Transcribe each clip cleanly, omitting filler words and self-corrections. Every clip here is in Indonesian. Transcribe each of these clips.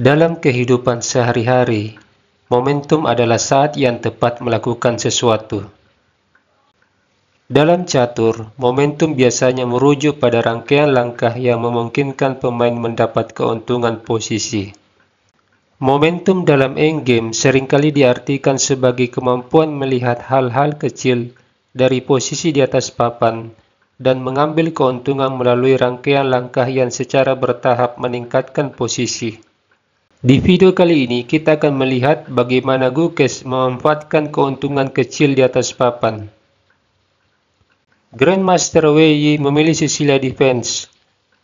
Dalam kehidupan sehari-hari, momentum adalah saat yang tepat melakukan sesuatu. Dalam catur, momentum biasanya merujuk pada rangkaian langkah yang memungkinkan pemain mendapat keuntungan posisi. Momentum dalam endgame seringkali diartikan sebagai kemampuan melihat hal-hal kecil dari posisi di atas papan dan mengambil keuntungan melalui rangkaian langkah yang secara bertahap meningkatkan posisi. Di video kali ini, kita akan melihat bagaimana Gukes memanfaatkan keuntungan kecil di atas papan. Grandmaster Wei Yi memilih Sicilia Defense.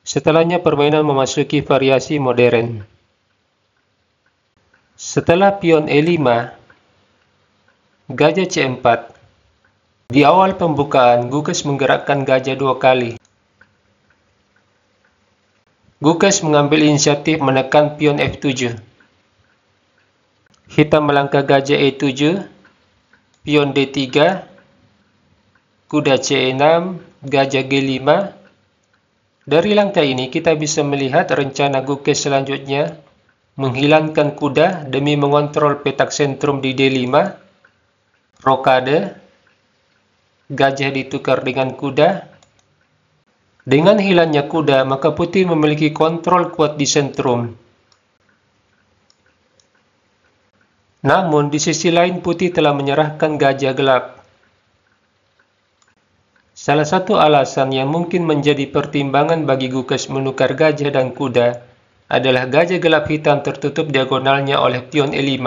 Setelahnya permainan memasuki variasi modern. Setelah pion E5, gajah C4. Di awal pembukaan, Gukes menggerakkan gajah 2 kali. Gukes mengambil inisiatif menekan pion F7. Hitam melangkah gajah E7, pion D3, kuda C6, gajah G5. Dari langkah ini kita bisa melihat rencana Gukes selanjutnya, menghilangkan kuda demi mengontrol petak sentrum di D5, rokade, gajah ditukar dengan kuda. Dengan hilangnya kuda, maka putih memiliki kontrol kuat di sentrum. Namun, di sisi lain putih telah menyerahkan gajah gelap. Salah satu alasan yang mungkin menjadi pertimbangan bagi Gukes menukar gajah dan kuda adalah gajah gelap hitam tertutup diagonalnya oleh pion E5.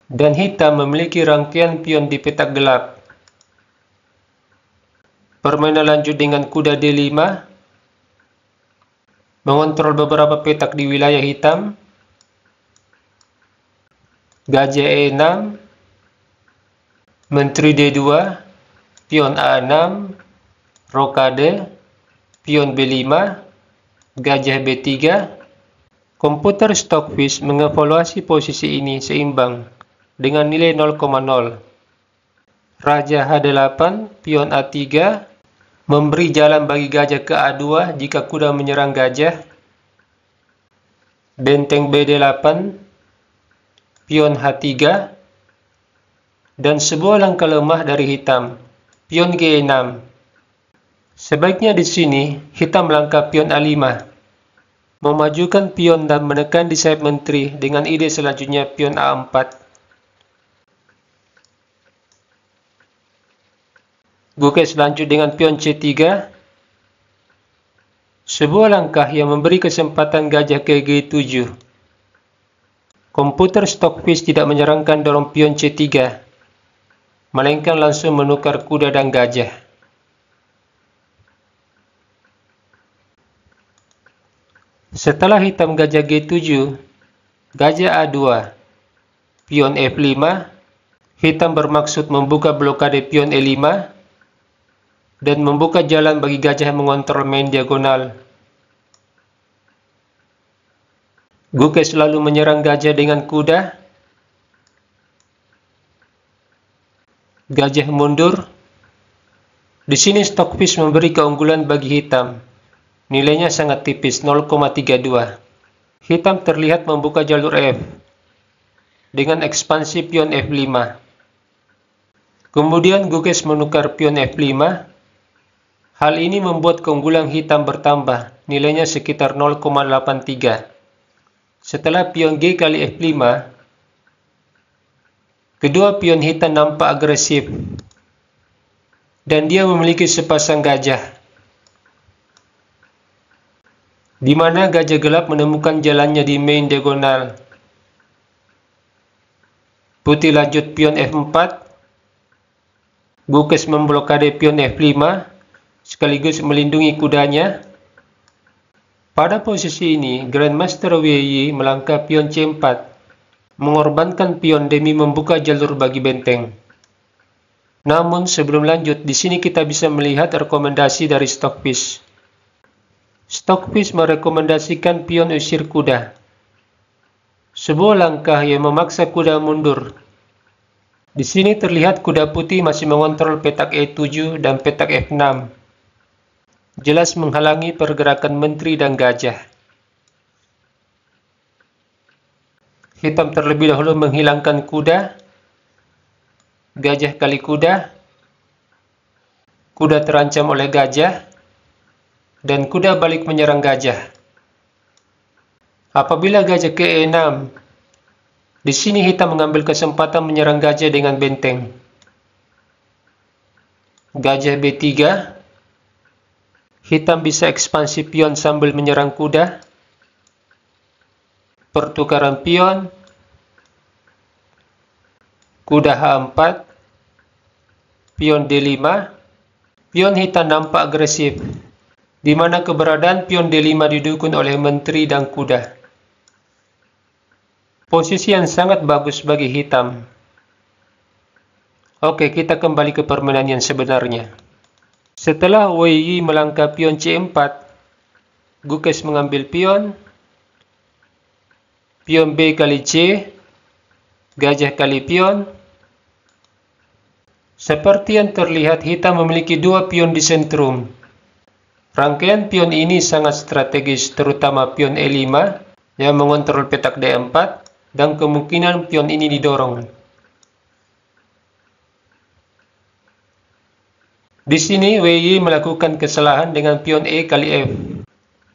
Dan hitam memiliki rangkaian pion di petak gelap. Permainan lanjut dengan kuda D5, mengontrol beberapa petak di wilayah hitam, gajah E6, menteri D2, pion A6, rokade, pion B5, gajah B3. Komputer Stockfish mengevaluasi posisi ini seimbang dengan nilai 0,0. Raja H8, pion A3, memberi jalan bagi gajah ke A2 jika kuda menyerang gajah. Benteng BD8, pion H3, dan sebuah langkah lemah dari hitam, pion G6. Sebaiknya di sini, hitam melangkah pion A5, memajukan pion dan menekan di sayap menteri dengan ide selanjutnya pion A4. Gukes lanjut dengan pion C3, sebuah langkah yang memberi kesempatan gajah ke G7. Komputer Stockfish tidak menyarankan dorong pion C3, melainkan langsung menukar kuda dan gajah. Setelah hitam gajah G7, gajah A2, pion F5, hitam bermaksud membuka blokade pion E5, dan membuka jalan bagi gajah mengontrol main diagonal. Gukes lalu menyerang gajah dengan kuda. Gajah mundur. Di sini Stockfish memberi keunggulan bagi hitam. Nilainya sangat tipis, 0,32. Hitam terlihat membuka jalur F dengan ekspansi pion F5. Kemudian Gukes menukar pion F5. Hal ini membuat keunggulan hitam bertambah, nilainya sekitar 0,83. Setelah pion G kali F5, kedua pion hitam nampak agresif, dan dia memiliki sepasang gajah, di mana gajah gelap menemukan jalannya di main diagonal. Putih lanjut pion F4, Gukes memblokade pion F5, sekaligus melindungi kudanya. Pada posisi ini, Grandmaster Wei Yi melangkah pion C4, mengorbankan pion demi membuka jalur bagi benteng. Namun sebelum lanjut, di sini kita bisa melihat rekomendasi dari Stockfish. Stockfish merekomendasikan pion usir kuda, sebuah langkah yang memaksa kuda mundur. Di sini terlihat kuda putih masih mengontrol petak E7 dan petak F6. Jelas menghalangi pergerakan menteri dan gajah. Hitam terlebih dahulu menghilangkan kuda, gajah kali kuda, kuda terancam oleh gajah, dan kuda balik menyerang gajah. Apabila gajah ke E6, di sini hitam mengambil kesempatan menyerang gajah dengan benteng. Gajah B3, hitam bisa ekspansi pion sambil menyerang kuda. Pertukaran pion, kuda H4, pion D5, pion hitam nampak agresif, di mana keberadaan pion D5 didukung oleh menteri dan kuda. Posisi yang sangat bagus bagi hitam. Oke, kita kembali ke permainan yang sebenarnya. Setelah Wei Yi melangkah pion C4, Gukes mengambil pion B kali C, gajah kali pion. Seperti yang terlihat, hitam memiliki dua pion di sentrum. Rangkaian pion ini sangat strategis, terutama pion E5 yang mengontrol petak D4, dan kemungkinan pion ini didorong. Di sini Wei Yi melakukan kesalahan dengan pion E kali F,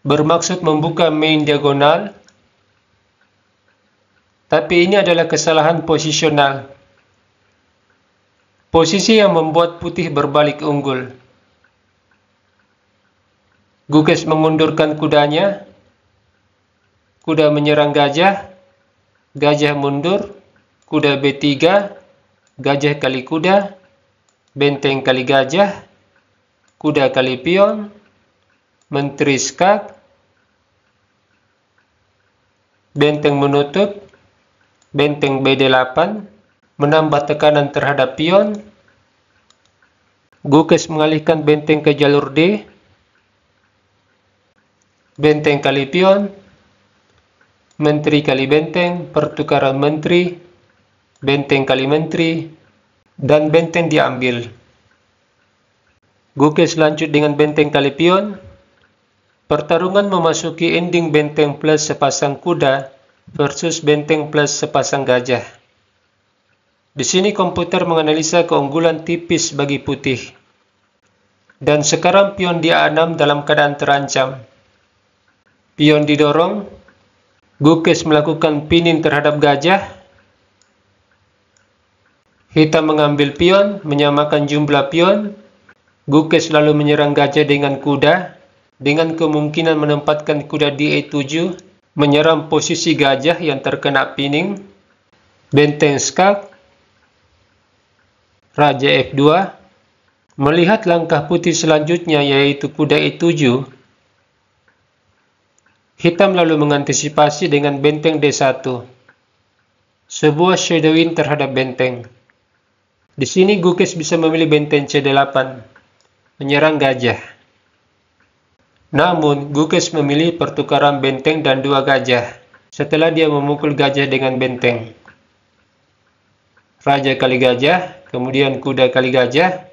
bermaksud membuka main diagonal, tapi ini adalah kesalahan posisional. Posisi yang membuat putih berbalik unggul. Gukes mengundurkan kudanya, kuda menyerang gajah, gajah mundur, kuda B3, gajah kali kuda, benteng kali gajah, kuda kali pion, menteri skak, benteng menutup, benteng BD8, menambah tekanan terhadap pion. Gukes mengalihkan benteng ke jalur D, benteng kali pion, menteri kali benteng, pertukaran menteri, benteng kali menteri, dan benteng diambil. Gukes lanjut dengan benteng kali pion. Pertarungan memasuki ending benteng plus sepasang kuda versus benteng plus sepasang gajah. Di sini komputer menganalisa keunggulan tipis bagi putih. Dan sekarang pion di A6 dalam keadaan terancam. Pion didorong, Gukes melakukan pinning terhadap gajah. Hitam mengambil pion, menyamakan jumlah pion. Gukes lalu menyerang gajah dengan kuda, dengan kemungkinan menempatkan kuda di E7, menyerang posisi gajah yang terkena pinning. Benteng skak, Raja F2. Melihat langkah putih selanjutnya yaitu kuda E7, hitam lalu mengantisipasi dengan benteng D1, sebuah shadowing terhadap benteng. Di sini Gukes bisa memilih benteng C8, menyerang gajah. Namun, Gukes memilih pertukaran benteng dan dua gajah, setelah dia memukul gajah dengan benteng. Raja kali gajah, kemudian kuda kali gajah.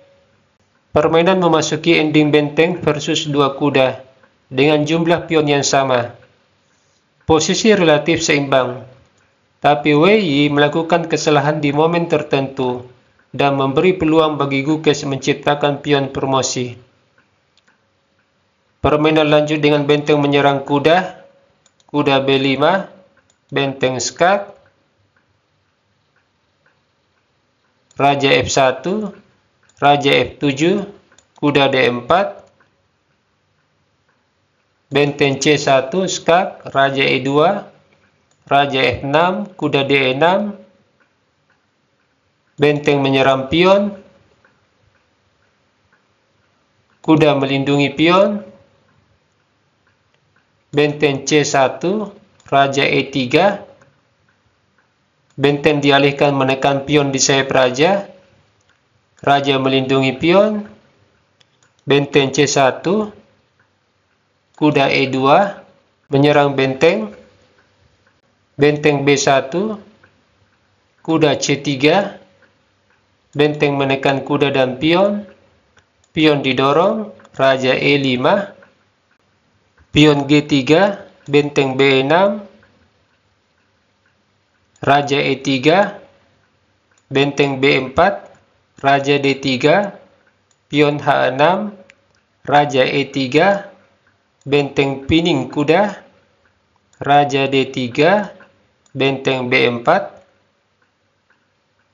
Permainan memasuki ending benteng versus dua kuda, dengan jumlah pion yang sama. Posisi relatif seimbang, tapi Wei Yi melakukan kesalahan di momen tertentu dan memberi peluang bagi Gukes menciptakan pion promosi. Permainan lanjut dengan benteng menyerang kuda, kuda B5, benteng skak, Raja F1, Raja F7, kuda D4, benteng C1, skak, Raja E2, Raja F6, kuda D6, benteng menyerang pion, kuda melindungi pion, benteng C1, Raja E3, benteng dialihkan menekan pion di sayap raja, raja melindungi pion, benteng C1, kuda E2, menyerang benteng, benteng B1, kuda C3, benteng menekan kuda dan pion, pion didorong, raja E5, pion G3, benteng B6, Raja E3, benteng B4, Raja D3, pion H6, Raja E3, benteng pining kuda, Raja D3, benteng B4,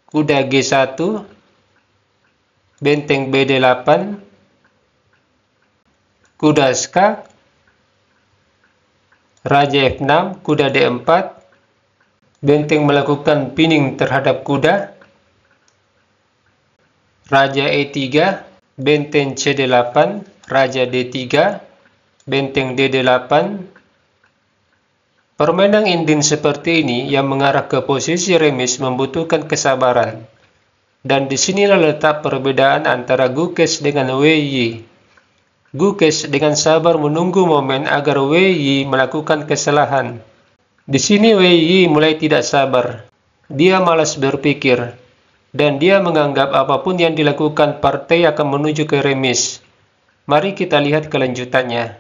kuda G1, benteng BD8, kuda skak, Raja F6, kuda D4, benteng melakukan pining terhadap kuda, Raja E3, benteng CD8, Raja D3, benteng DD8. Permainan Indien seperti ini yang mengarah ke posisi remis membutuhkan kesabaran. Dan disinilah letak perbedaan antara Gukes dengan Wei Yi. Gukes dengan sabar menunggu momen agar Wei Yi melakukan kesalahan. Di sini Wei Yi mulai tidak sabar. Dia malas berpikir. Dan dia menganggap apapun yang dilakukan partai akan menuju ke remis. Mari kita lihat kelanjutannya.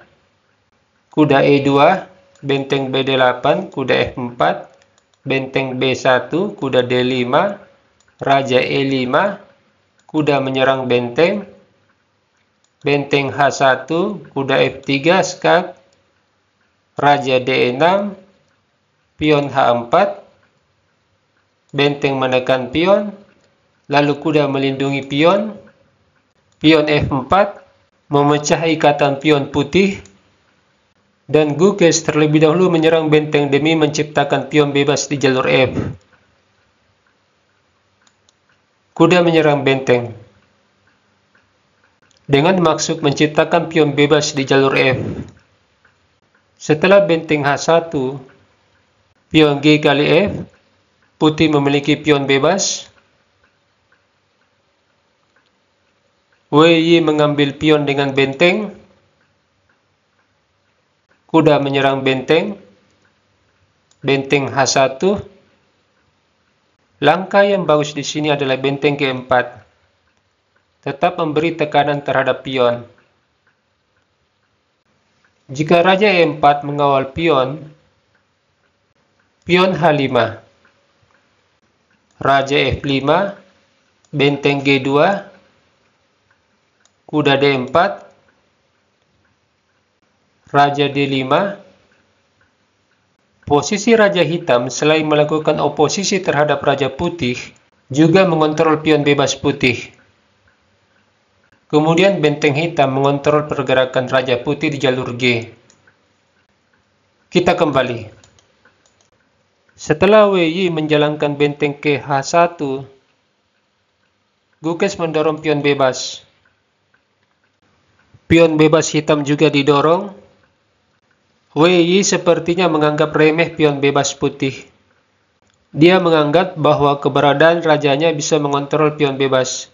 Kuda E2, benteng BD8, kuda F4, benteng B1, kuda D5, Raja E5, kuda menyerang benteng, benteng H1, kuda F3, skak, Raja D6, pion H4, benteng menekan pion, lalu kuda melindungi pion, pion F4, memecah ikatan pion putih, dan Gukes terlebih dahulu menyerang benteng demi menciptakan pion bebas di jalur F. Kuda menyerang benteng dengan maksud menciptakan pion bebas di jalur F. Setelah benteng H1, pion G kali F, putih memiliki pion bebas. Wei Yi mengambil pion dengan benteng. Kuda menyerang benteng. Benteng H1. Langkah yang bagus di sini adalah benteng G4. Tetap memberi tekanan terhadap pion. Jika Raja E4 mengawal pion, pion H5. Raja F5, benteng G2, kuda D4, Raja D5. Posisi Raja Hitam selain melakukan oposisi terhadap Raja Putih, juga mengontrol pion bebas putih. Kemudian benteng hitam mengontrol pergerakan Raja Putih di jalur G. Kita kembali. Setelah Wei Yi menjalankan benteng ke H1, Gukes mendorong pion bebas. Pion bebas hitam juga didorong. Wei Yi sepertinya menganggap remeh pion bebas putih. Dia menganggap bahwa keberadaan rajanya bisa mengontrol pion bebas.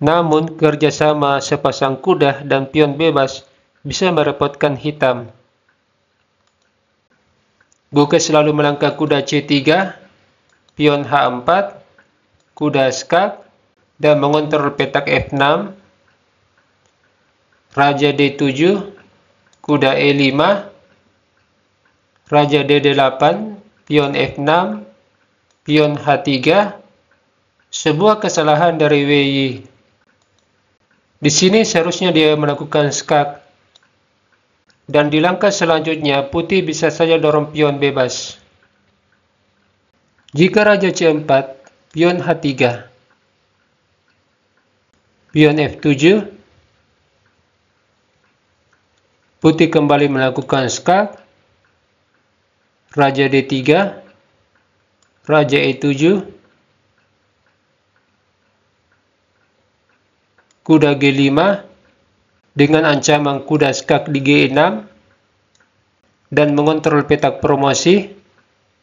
Namun, kerjasama sepasang kuda dan pion bebas bisa merepotkan hitam. Gukes selalu melangkah kuda C3, pion H4, kuda skak, dan mengontrol petak F6, Raja D7, kuda E5, Raja DD8, pion F6, pion H3. Sebuah kesalahan dari Wei Yi. Di sini seharusnya dia melakukan skak. Dan di langkah selanjutnya, putih bisa saja dorong pion bebas. Jika Raja C4, pion H3, pion F7, putih kembali melakukan skak, Raja D3, Raja E7, kuda G5, dengan ancaman kuda skak di G6, dan mengontrol petak promosi.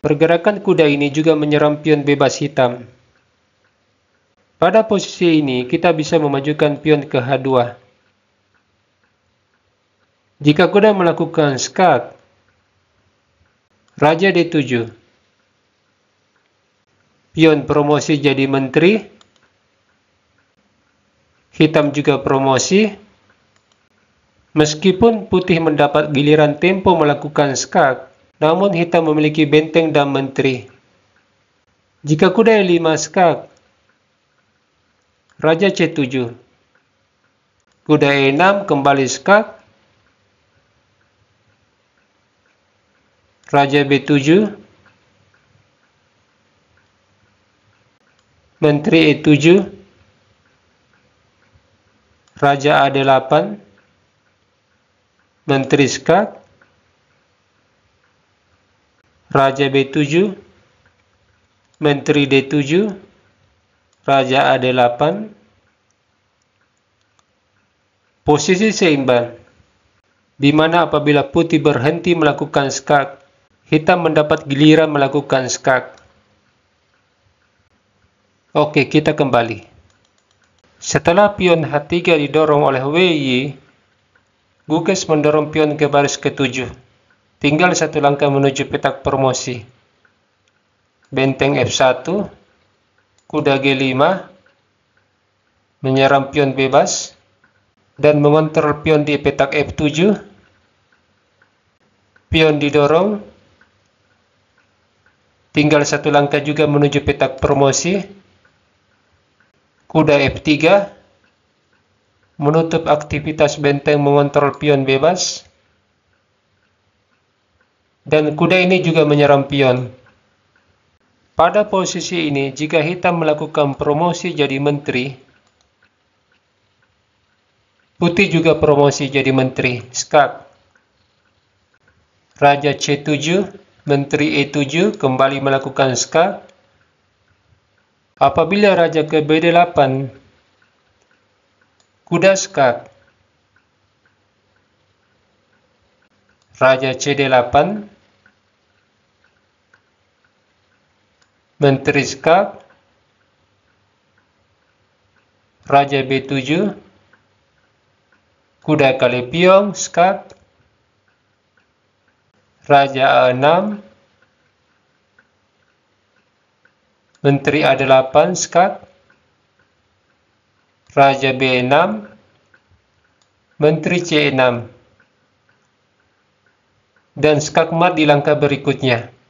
Pergerakan kuda ini juga menyerang pion bebas hitam. Pada posisi ini, kita bisa memajukan pion ke H2. Jika kuda melakukan skak, Raja D7, pion promosi jadi menteri, hitam juga promosi. Meskipun putih mendapat giliran tempo melakukan skak, namun hitam memiliki benteng dan menteri. Jika kuda E5 skak, raja C7. Kuda E6 kembali skak, raja B7, menteri E7, raja A8, menteri skak, raja B7, menteri D7, raja A8, posisi seimbang, di mana apabila putih berhenti melakukan skak, hitam mendapat giliran melakukan skak. Oke, kita kembali. Setelah pion H3 didorong oleh WY, Gukes mendorong pion ke baris ke-7. Tinggal satu langkah menuju petak promosi. Benteng F1, kuda G5, menyerang pion bebas, dan mengontrol pion di petak F7. Pion didorong, tinggal satu langkah juga menuju petak promosi. Kuda F3, menutup aktivitas benteng mengontrol pion bebas. Dan kuda ini juga menyerang pion. Pada posisi ini, jika hitam melakukan promosi jadi menteri, putih juga promosi jadi menteri, skak. Raja C7, menteri E7 kembali melakukan skak. Apabila raja ke B8, kuda skak. Raja CD8, menteri skak, raja B7, kuda kali pion skak, raja A6, menteri A8 skak, raja B6, menteri C6, dan skak mat di langkah berikutnya.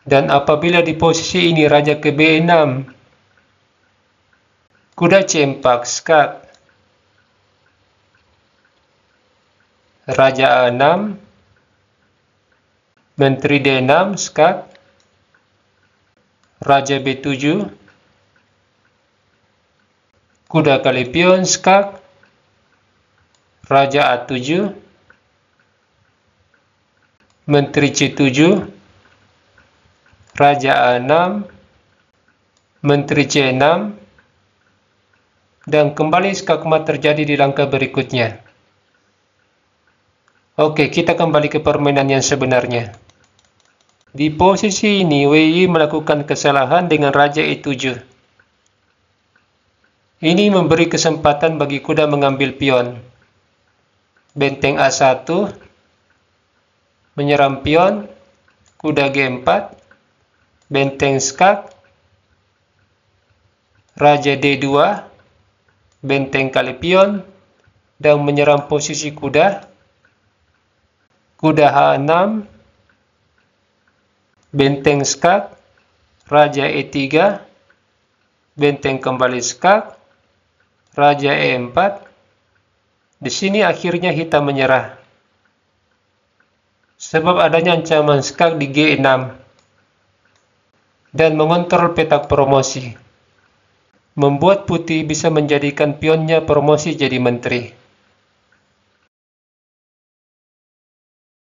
Dan apabila di posisi ini raja ke B6, kuda C4 skak, raja A6, menteri D6 skak, raja B7, kuda kali pion skak, raja A7, menteri C7, raja A6, menteri C6, dan kembali skak mat terjadi di langkah berikutnya. Oke, kita kembali ke permainan yang sebenarnya. Di posisi ini, WY melakukan kesalahan dengan raja E7. Ini memberi kesempatan bagi kuda mengambil pion. Benteng A1, menyerang pion, kuda G4, benteng skak, raja D2, benteng kali pion, dan menyerang posisi kuda, kuda H6, benteng skak, raja E3, benteng kembali skak, raja E4. Di sini akhirnya hitam menyerah, sebab adanya ancaman skak di G6 dan mengontrol petak promosi, membuat putih bisa menjadikan pionnya promosi jadi menteri.